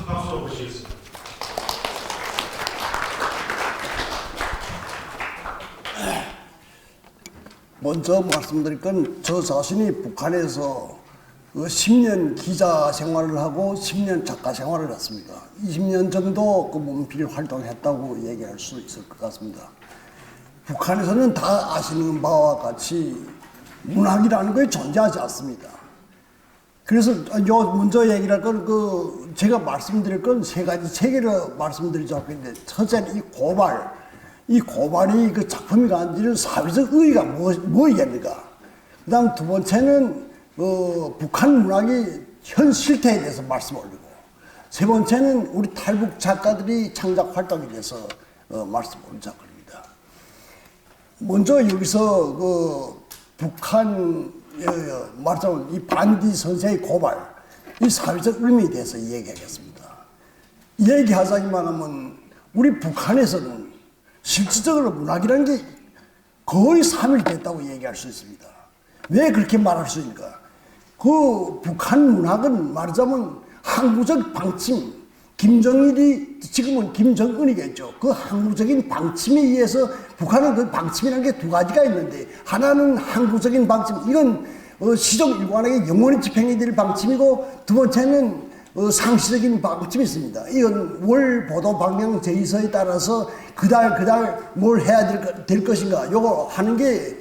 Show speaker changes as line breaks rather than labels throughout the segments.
박수로 모시겠습니다.
먼저 말씀드릴 건 저 자신이 북한에서 10년 기자 생활을 하고 10년 작가 생활을 했습니다. 20년 정도 그 문필 활동했다고 얘기할 수 있을 것 같습니다. 북한에서는 다 아시는 바와 같이 문학이라는 것이 존재하지 않습니다. 그래서 먼저 얘기를 할 건 제가 말씀드릴 건 세 가지 체계로 말씀드리자고 했는데, 첫째는 이 고발이 그 작품이 가지는 사회적 의의가 뭐겠는가. 그 다음 두 번째는 북한 문학의 현 실태에 대해서 말씀 올리고, 세 번째는 우리 탈북 작가들이 창작 활동에 대해서 말씀 올리자고 합니다. 먼저 여기서 북한 말하자면 이 반디 선생의 고발, 이 사회적 의미에 대해서 얘기하겠습니다. 얘기하자기만 하면 우리 북한에서는 실질적으로 문학이라는 게 거의 사멸됐다고 얘기할 수 있습니다. 왜 그렇게 말할 수 있는가? 그 북한 문학은 말하자면 항구적 방침, 김정일이 지금은 김정은이겠죠. 그 항구적인 방침에 의해서 북한은 그 방침이라는 게 두 가지가 있는데, 하나는 항구적인 방침, 이건 시정 일관하게 영원히 집행이 될 방침이고, 두 번째는 상시적인 방침이 있습니다. 이건 월 보도 방향 제의서에 따라서 그달 뭘 해야 될 것인가 요거 하는 게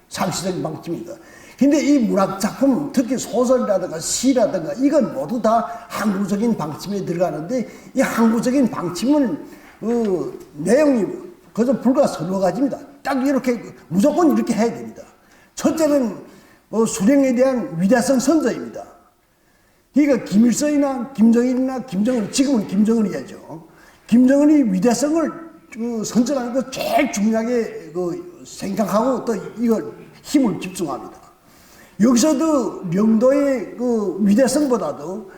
상시적인 방침입니다. 근데 이 문학 작품, 특히 소설이라든가 시라든가 이건 모두 다 항구적인 방침에 들어가는데, 이 항구적인 방침은 내용이 그저 불과 서너 가지입니다. 딱 이렇게 무조건 이렇게 해야 됩니다. 첫째는 수령에 대한 위대성 선서입니다. 그러니까 김일성이나 김정일이나 김정은, 지금은 김정은이겠죠. 김정은이 위대성을 선전하는 거 제일 중요하게 생각하고 또 이걸 힘을 집중합니다. 여기서도 명도의 위대성보다도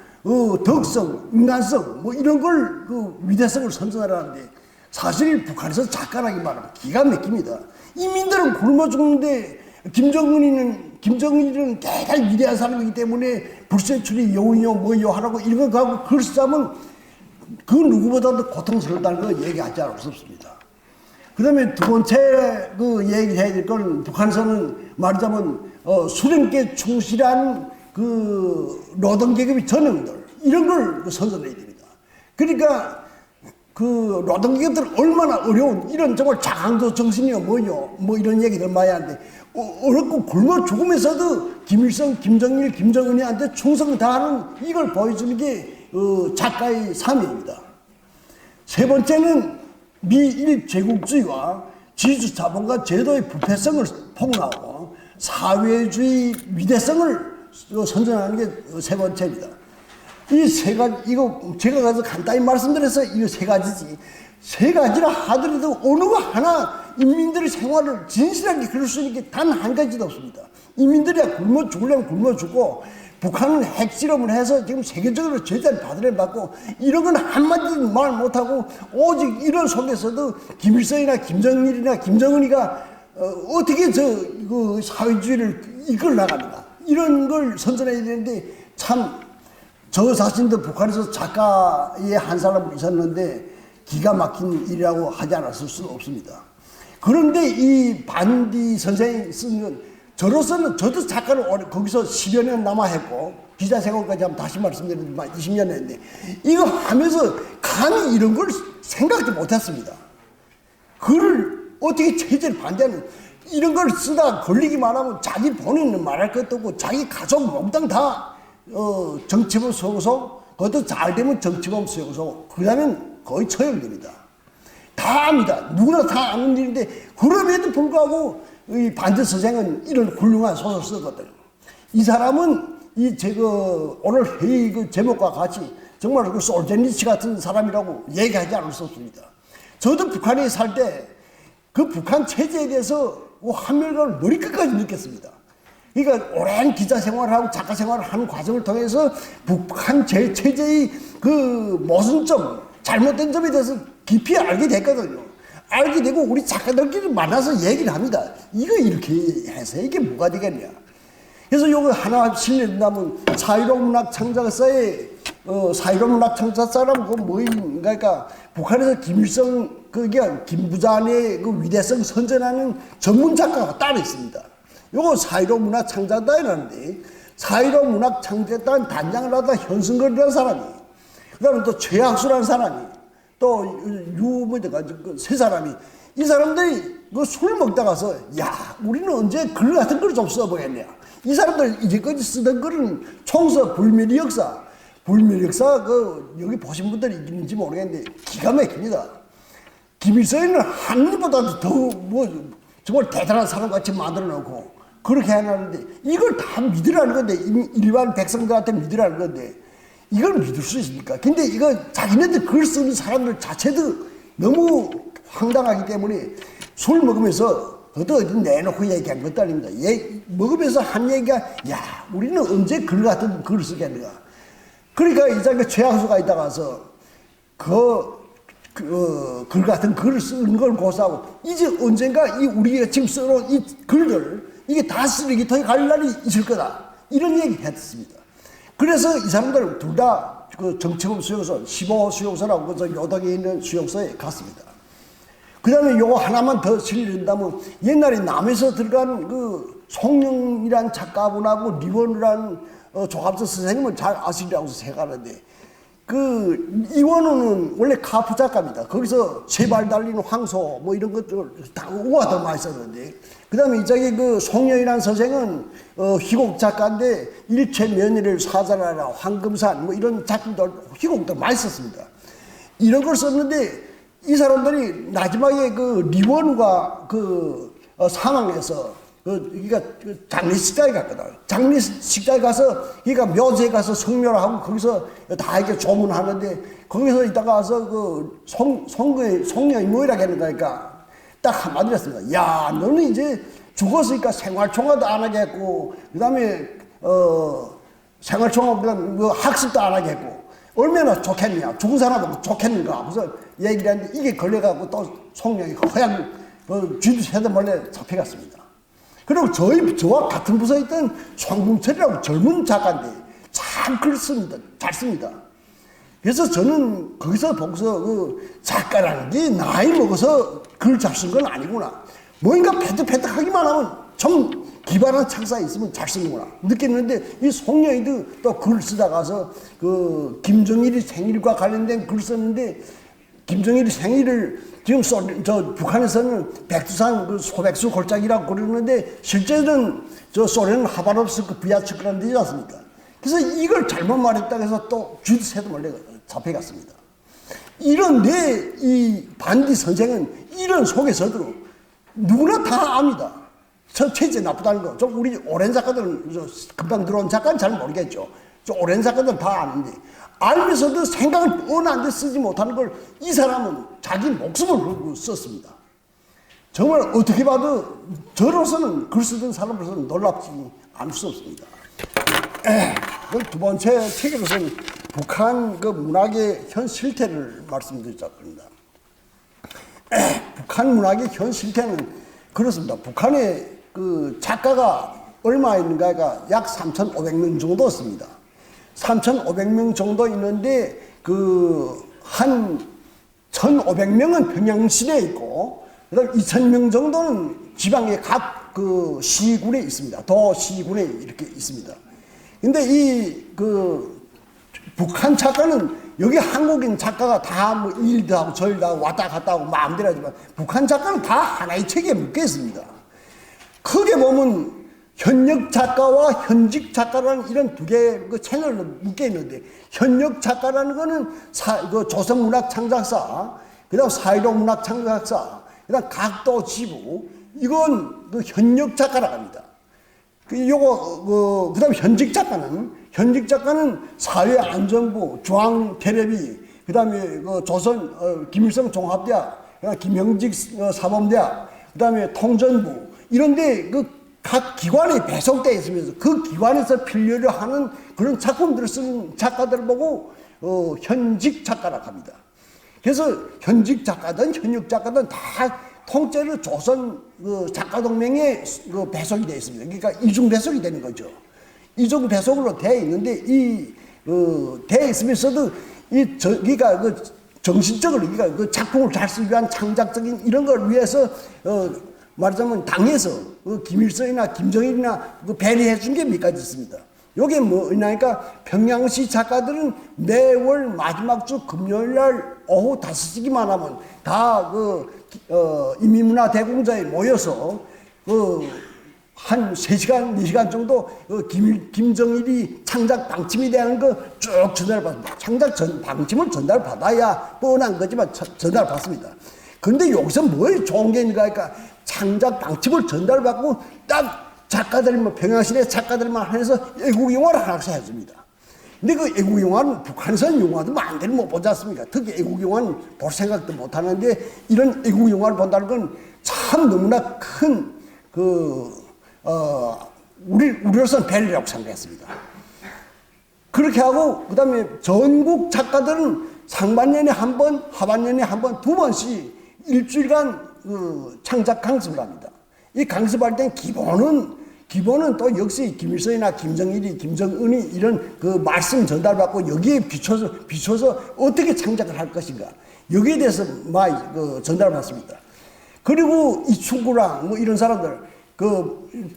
덕성, 인간성 뭐 이런 걸 위대성을 선전하라는데, 사실 북한에서 작가라기 말하면 기가 막힙니다. 인민들은 굶어 죽는데 김정일은 대단히 위대한 사람이기 때문에 불세출이 여운이요 뭐요 하라고 이런 거 하고 글 쓰자면 그 누구보다도 고통스럽다는 거 얘기하지 않을 수 없습니다. 그 다음에 두 번째 얘기해야 될 건, 북한에서는 말하자면 수령께 충실한 노동계급의 전형들, 이런 걸 선전해야 됩니다. 그러니까 노동계급들은 얼마나 어려운, 이런 정말 자강도 정신이요 뭐요 뭐 이런 얘기들 많이 하는데, 어렵고 굶어 죽으면서도 김일성, 김정일, 김정은이한테 충성 다하는 이걸 보여주는 게 작가의 사명입니다. 세 번째는 미일 제국주의와 지주자본과 제도의 부패성을 폭로하고 사회주의 위대성을 선전하는 게 세 번째입니다. 이 세 가지, 이거 제가 가서 간단히 말씀드려서 이거 세 가지지. 세 가지라 하더라도 어느 거 하나 인민들의 생활을 진실하게 그릴 수 있는 게 단 한 가지도 없습니다. 인민들이 굶어 죽으려면 굶어 죽고, 북한은 핵실험을 해서 지금 세계적으로 제재를 받고, 이런 건 한마디도 말 못하고, 오직 이런 속에서도 김일성이나 김정일이나 김정은이가 어떻게 사회주의를 이끌어 나가는가, 이런 걸 선전해야 되는데, 참 저 자신도 북한에서 작가의 한 사람 있었는데 기가 막힌 일이라고 하지 않았을 수는 없습니다. 그런데 이 반디 선생이 쓴 건, 저로서는 저도 작가를 거기서 10여 년 남아 했고, 기자 생활까지 하면 다시 말씀드리면 20년 했는데, 이거 하면서 감히 이런 걸 생각도 못했습니다. 그를 어떻게 체제를 반대하는, 이런 걸 쓰다 걸리기만 하면 자기 본인은 말할 것도 없고, 자기 가족 몽땅 다 정치범 수용소, 그것도 잘 되면 정치범 수용소, 그러면 거의 처형됩니다. 다 압니다. 누구나 다 아는 일인데, 그럼에도 불구하고 이 반디 선생은 이런 훌륭한 소설 쓰거든요. 이 사람은 오늘 회의 제목과 같이 정말 솔제니치 같은 사람이라고 얘기하지 않을 수 없습니다. 저도 북한에 살 때 그 북한 체제에 대해서 한멸감을 머리끝까지 느꼈습니다. 그러니까 오랜 기자 생활을 하고 작가 생활을 하는 과정을 통해서 북한 체제의 모순점, 잘못된 점에 대해서 깊이 알게 됐거든요. 알게 되고 우리 작가들끼리 만나서 얘기를 합니다. 이거 이렇게 해서 이게 뭐가 되겠냐. 그래서 요거 하나 실례된다면 자유로운 문학 창작사의 사회로 문학 창작 사람 그 뭐인가 그러니까 북한에서 김일성 그게 김부장의 그 위대성 선전하는 전문 작가가 따로 있습니다. 요거 사회로 문학 창작단이라는데 사회로 문학 창작단 단장을 하다 현승걸이라는 사람이 그다음에 또 최학수라는 사람이 또 유뭐가 세 사람이 이 사람들이 그 술 먹다가서 야 우리는 언제 글 같은 걸 좀 써보겠냐. 이 사람들 이제까지 쓰던 글은 총서 불멸의 역사 그 여기 보신 분들이 있는지 모르겠는데 기가 막힙니다. 김일성이는 한일보다도 더 뭐 정말 대단한 사람같이 만들어 놓고 그렇게 해놨는데 이걸 다 믿으라는 건데 일반 백성들한테 믿으라는 건데 이걸 믿을 수 있습니까? 근데 이거 자기네들 글 쓰는 사람들 자체도 너무 황당하기 때문에 술 먹으면서 어디 내놓고 얘기한 것도 아닙니다. 먹으면서 한 얘기가 야 우리는 언제 글 같은 글을 쓰겠는가. 그러니까 이장에 최학수가 있다가서 글 같은 글을 쓰는 걸 고사하고 이제 언젠가 이 우리가 지금 써놓은 이 글들 이게 다 쓰레기통에 갈 날이 있을 거다. 이런 얘기 했습니다. 그래서 이 사람들 둘 다 그 정치범 수용소 15호 수용소라고 그 요덕에 있는 수용소에 갔습니다. 그 다음에 요거 하나만 더 실린다면 옛날에 남에서 들어간 그 송영이란 작가분하고 리원우란 조갑서 선생님은 잘 아시리라고 생각하는데 그 이원우는 원래 카프 작가입니다. 거기서 제발 달리는 황소 뭐 이런 것들 다 우화 더 많이 썼는데 그 다음에 이쪽에 그 송영이란 선생은 희곡 작가인데 일체 며느리를 사자라라 황금산 뭐 이런 작품들 희곡들 많이 썼습니다. 이런 걸 썼는데 이 사람들이 마지막에 그 리원우가 그 상황에서 그러니까 장례식장에 갔거든. 장례식장에 가서 그러니까 묘지에 가서 성묘를 하고 거기서 다 이렇게 조문하는데 거기서 있다가 와서 그 송년이 뭐이라고 했는가 하니까 딱 한마디 했습니다. 야 너는 이제 죽었으니까 생활총화도 안 하겠고 그다음에 생활총화 뭐 학습도 안 하겠고 얼마나 좋겠냐 죽은 사람하고 좋겠는가 그래서 얘기를 했는데 이게 걸려가고 또 송년이 허양 쥐도 새도 몰래 잡혀갔습니다. 그리고 저와 같은 부서에 있던 송궁철이라고 젊은 작가인데 참 글 씁니다. 잘 씁니다. 그래서 저는 거기서 보고서 그 작가라는 게 나이 먹어서 글 잘 쓴 건 아니구나. 뭔가 패득패득하기만 하면 좀 기발한 창사에 있으면 잘 쓰는구나 느꼈는데 이 송영이도 또 글 쓰다가서 그 김정일이 생일과 관련된 글 썼는데 김정일이 생일을 지금 북한에서는 백두산 그 소백수 골짜기라고 그러는데 실제는 저 소련은 하바롭스크 비아츠크라는 데지 않습니까? 그래서 이걸 잘못 말했다고 해서 또 쥐새도 몰래 잡혀갔습니다. 이런데 이 반디 선생은 이런 속에서도 누구나 다 압니다. 저 체제 나쁘다는 거. 좀 우리 오랜 작가들은 금방 들어온 작가는 잘 모르겠죠. 저 오랜 작가들은 다 아는데 알면서도 생각을 뻔한데 쓰지 못하는 걸 이 사람은 자기 목숨을 걸고 썼습니다. 정말 어떻게 봐도 저로서는 글 쓰던 사람으로서는 놀랍지 않을 수 없습니다. 두 번째 책으로서는 북한 그 문학의 현 실태를 말씀드리자 합니다. 북한 문학의 현 실태는 그렇습니다. 북한에 그 작가가 얼마 있는가가 약 3,500명 정도 있습니다. 3,500명 정도 있는데 그 한 1,500명은 평양시내에 있고 그다음 2,000명 정도는 지방의 각 그 시군에 있습니다. 도시군에 이렇게 있습니다. 근데 이 그 북한 작가는 여기 한국인 작가가 다 뭐 일도 하고 절도 하고 왔다 갔다 하고 마음대로 하지만 북한 작가는 다 하나의 책에 묶여 있습니다. 크게 보면 현역 작가와 현직 작가라는 이런 두 개의 그 채널로 묶여 있는데 현역 작가라는 거는 그 조선문학 창작사, 그다음 사회로 문학 창작사, 그다음 각도 지부 이건 그 현역 작가라고 합니다. 그다음 현직 작가는 사회안전부, 중앙테레비, 그다음에 그 조선 김일성 종합대학, 김형직 사범대학, 그다음에 통전부 이런데 그 각 기관에 배속되어 있으면서 그 기관에서 필요로 하는 그런 작품들을 쓰는 작가들을 보고 현직 작가라고 합니다. 그래서 현직 작가든 현역 작가든 다 통째로 조선 그 작가동맹에 그 배속이 되어 있습니다. 그러니까 이중 배속이 되는 거죠. 이중 배속으로 되어 있는데 이 돼 있으면서도 저기가 정신적으로 그 작품을 잘 쓰기 위한 창작적인 이런 걸 위해서 말하자면 당에서 김일성이나 김정일이나 배려해 준 게 몇 가지 있습니다. 요게 뭐냐니까 평양시 작가들은 매월 마지막 주 금요일 날 오후 5시기만 하면 다 인민문화대공자에 모여서 한 3시간, 4시간 정도 김정일이 창작 방침에 대한 거 쭉 전달받습니다. 창작 방침을 전달받아야 뻔한 거지만 전달받습니다. 그런데 여기서 뭘 좋은 게 있는가 하니까 창작 방침을 전달받고 딱 작가들, 평양시내 작가들만 해서 애국영화를 하나씩 해줍니다. 근데 그 애국영화는 북한에서는 영화도 마음대로 못 보지 않습니까? 특히 애국영화는 볼 생각도 못 하는데 이런 애국영화를 본다는 건 참 너무나 큰 우리로서는 배려라고 생각했습니다. 그렇게 하고, 그 다음에 전국 작가들은 상반년에 한 번, 하반년에 한 번, 2번씩 일주일간 창작 강습을 합니다. 이 강습할 땐 기본은 또 역시 김일성이나 김정일이, 김정은이 이런 말씀 전달받고 여기에 비춰서 어떻게 창작을 할 것인가. 여기에 대해서 많이 전달받습니다. 그리고 이충구랑 이런 사람들,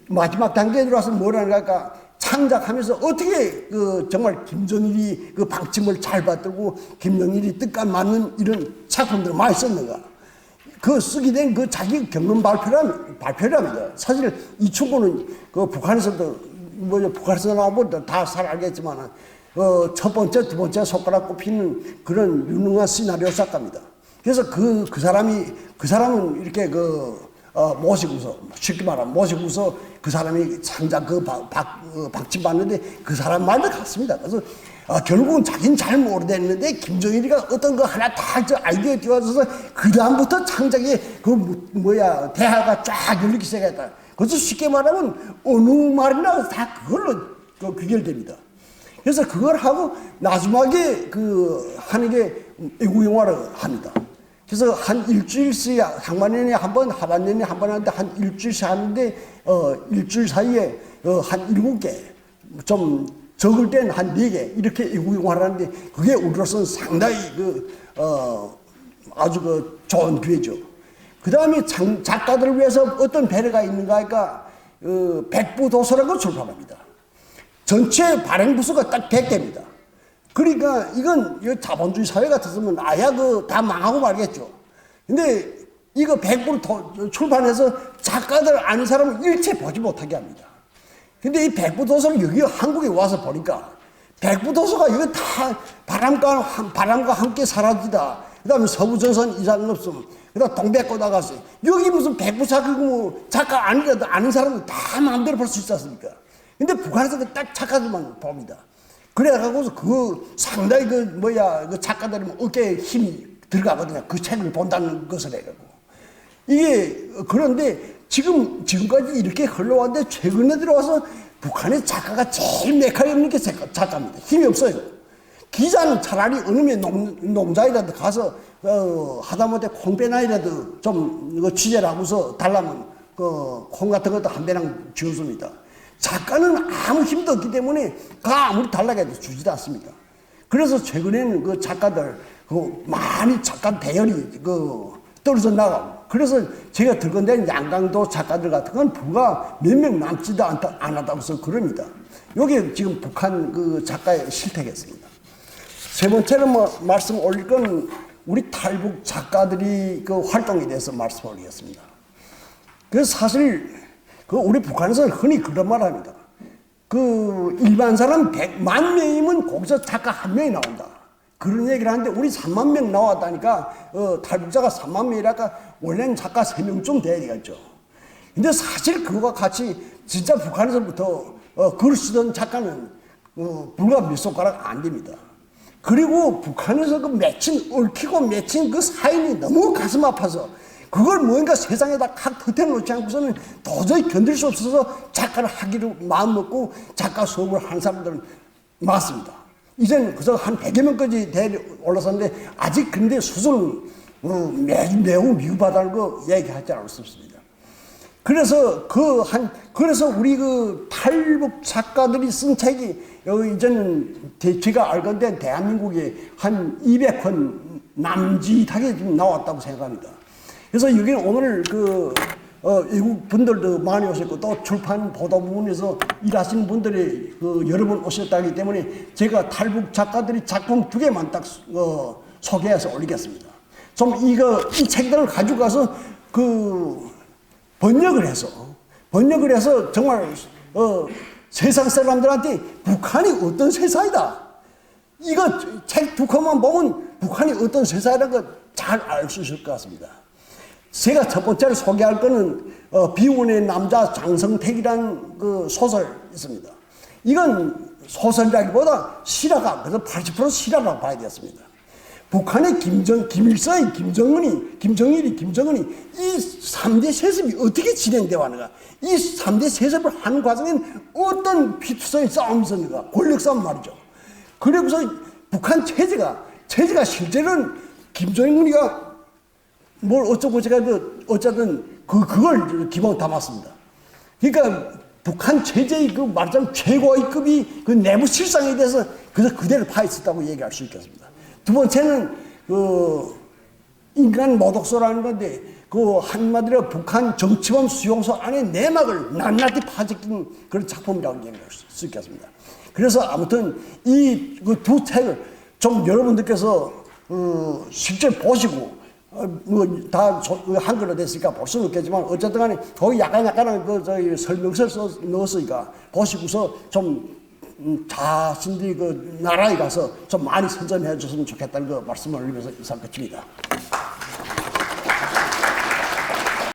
마지막 단계에 들어와서 뭐라는 걸까? 창작하면서 어떻게 정말 김정일이 방침을 잘 받들고 김정일이 뜻과 맞는 이런 작품들을 많이 썼는가? 쓰게 된 자기 경험 발표랍니다. 사실 이충구는 북한에서도 북한에서 나오면 다 잘 알겠지만 첫 번째, 두 번째 손가락 꼽히는 그런 유능한 시나리오 작가입니다. 그래서 그 사람은 이렇게 모시고서, 쉽게 말하면 모시고서 그 사람이 창작 박침 받는데 그 사람 말도 같습니다. 그래서 결국은 자기는 잘 모르겠는데 김정일이가 어떤 거 하나 다 아이디어 띄워줘서 그다음부터 창작에 대화가 쫙 열리기 시작했다. 그래서 쉽게 말하면 어느 말이나 다 그걸로 귀결됩니다. 그래서 그걸 하고 마지막에 하는 게 애국영화를 합니다. 그래서 한 일주일씩 상반년에 한 번, 하반년에 한 번 하는데 한 일주일씩 하는데 일주일 사이에 한 7개, 좀 적을 땐 한 4개 이렇게 애국영화를 하는데 그게 우리로서는 상당히 아주 좋은 기회죠. 그 다음에 작가들을 위해서 어떤 배려가 있는가 하니까 백부도서라고 출판합니다. 전체 발행부수가 딱 100개입니다. 그러니까 이건 자본주의 사회 같았으면 아야 다 망하고 말겠죠. 근데 이거 100부를 출판해서 작가들 아는 사람은 일체 보지 못하게 합니다. 근데 이 백부도서를 여기 한국에 와서 보니까 백부도서가 이거 다 바람과 함께 사라지다. 그 다음에 서부전선 이상 없음. 그 다음 동백꽃 나갔어요. 여기 무슨 백부작이고 작가 아니라도 아는 사람은 다 마음대로 볼 수 있지 않습니까? 근데 북한에서 딱 작가들만 봅니다. 그래가지고 상당히 작가들이 어깨에 힘이 들어가거든요. 그 책을 본다는 것을 해가지고. 그런데 지금까지 이렇게 흘러왔는데 최근에 들어와서 북한의 작가가 제일 메카리 없는 게 작가입니다. 힘이 없어요. 기자는 차라리 어느 농장이라도 가서 하다못해 콩배나이라도 좀 취재를 하고서 달라면 콩 같은 것도 한 배랑 지어줍니다. 작가는 아무 힘도 없기 때문에 아무리 달라고 해도 주지도 않습니다. 그래서 최근에는 작가들 많이 작가 대열이 떨어져 나가고, 그래서 제가 들건대는 양강도 작가들 같은 건 부가 몇 명 남지도 않았다고 해서 그럽니다. 이게 지금 북한 작가의 실태겠습니다. 세 번째로 말씀 올릴 건 우리 탈북 작가들이 활동에 대해서 말씀 올리겠습니다. 그래서 사실 우리 북한에서는 흔히 그런 말 합니다. 일반 사람 100만 명이면 거기서 작가 한 명이 나온다. 그런 얘기를 하는데 우리 3만 명 나왔다니까 탈북자가 3만 명이라니까 원래는 작가 3명쯤 돼야 되겠죠. 근데 사실 그거와 같이 진짜 북한에서부터 글 쓰던 작가는 불과 몇 손가락 안 됩니다. 그리고 북한에서 얽히고 맺힌 그 사연이 너무 가슴 아파서 그걸 뭔가 세상에다 칵 흩어놓지 않고서는 도저히 견딜 수 없어서 작가를 하기로 마음먹고 작가 수업을 하는 사람들은 많습니다. 이제는 그래서 한 100여 명까지 올라섰는데 아직 근데 수준은 매우 미흡하다는 거 얘기하지 않을 수 없습니다. 그래서 우리 그 탈북 작가들이 쓴 책이 여기 이제는 제가 알건대 대한민국에 한 200권 남짓하게 좀 나왔다고 생각합니다. 그래서 여기는 오늘 외국 분들도 많이 오셨고 또 출판 보도 부분에서 일하시는 분들이 여러 분 오셨다기 때문에 제가 탈북 작가들이 작품 2개만 딱 소개해서 올리겠습니다. 좀 이 책들을 가지고 가서 번역을 해서 정말 세상 사람들한테 북한이 어떤 세상이다. 이거 책 2권만 보면 북한이 어떤 세상이라는 걸 잘 알 수 있을 것 같습니다. 제가 첫 번째로 소개할 거는 비운의 남자 장성택이라는 그 소설 있습니다. 이건 소설이라기보다 실화가 그래서 80% 실화라고 봐야 되겠습니다. 북한의 김일성이 김정일이 이 3대 세습이 어떻게 진행되어 왔는가? 이 3대 세습을 하는 과정에는 어떤 피투성의 싸움이 있었는가? 권력 싸움 말이죠. 그리고서 북한 체제가 실제로는 김정일이가 뭘 어쩌고 제가 어쨌든 그걸 기본 담았습니다. 그러니까 북한 체제의 말하자면 최고의 급이 내부 실상에 대해서 그대로 파헤쳤다고 얘기할 수 있겠습니다. 두 번째는 인간 모독소라는 건데 한마디로 북한 정치범 수용소 안에 내막을 낱낱이 파헤친 그런 작품이라고 얘기할 수 있겠습니다. 그래서 아무튼 이 두 책을 좀 여러분들께서 실제 보시고 다 한글로 됐으니까 볼 수는 없겠지만 어쨌든 간에 거기 약간의 설명서를 넣었으니까 보시고서 좀 자신들이 나라에 가서 좀 많이 선전해 줬으면 좋겠다는 말씀을 올리면서 이상 끝입니다.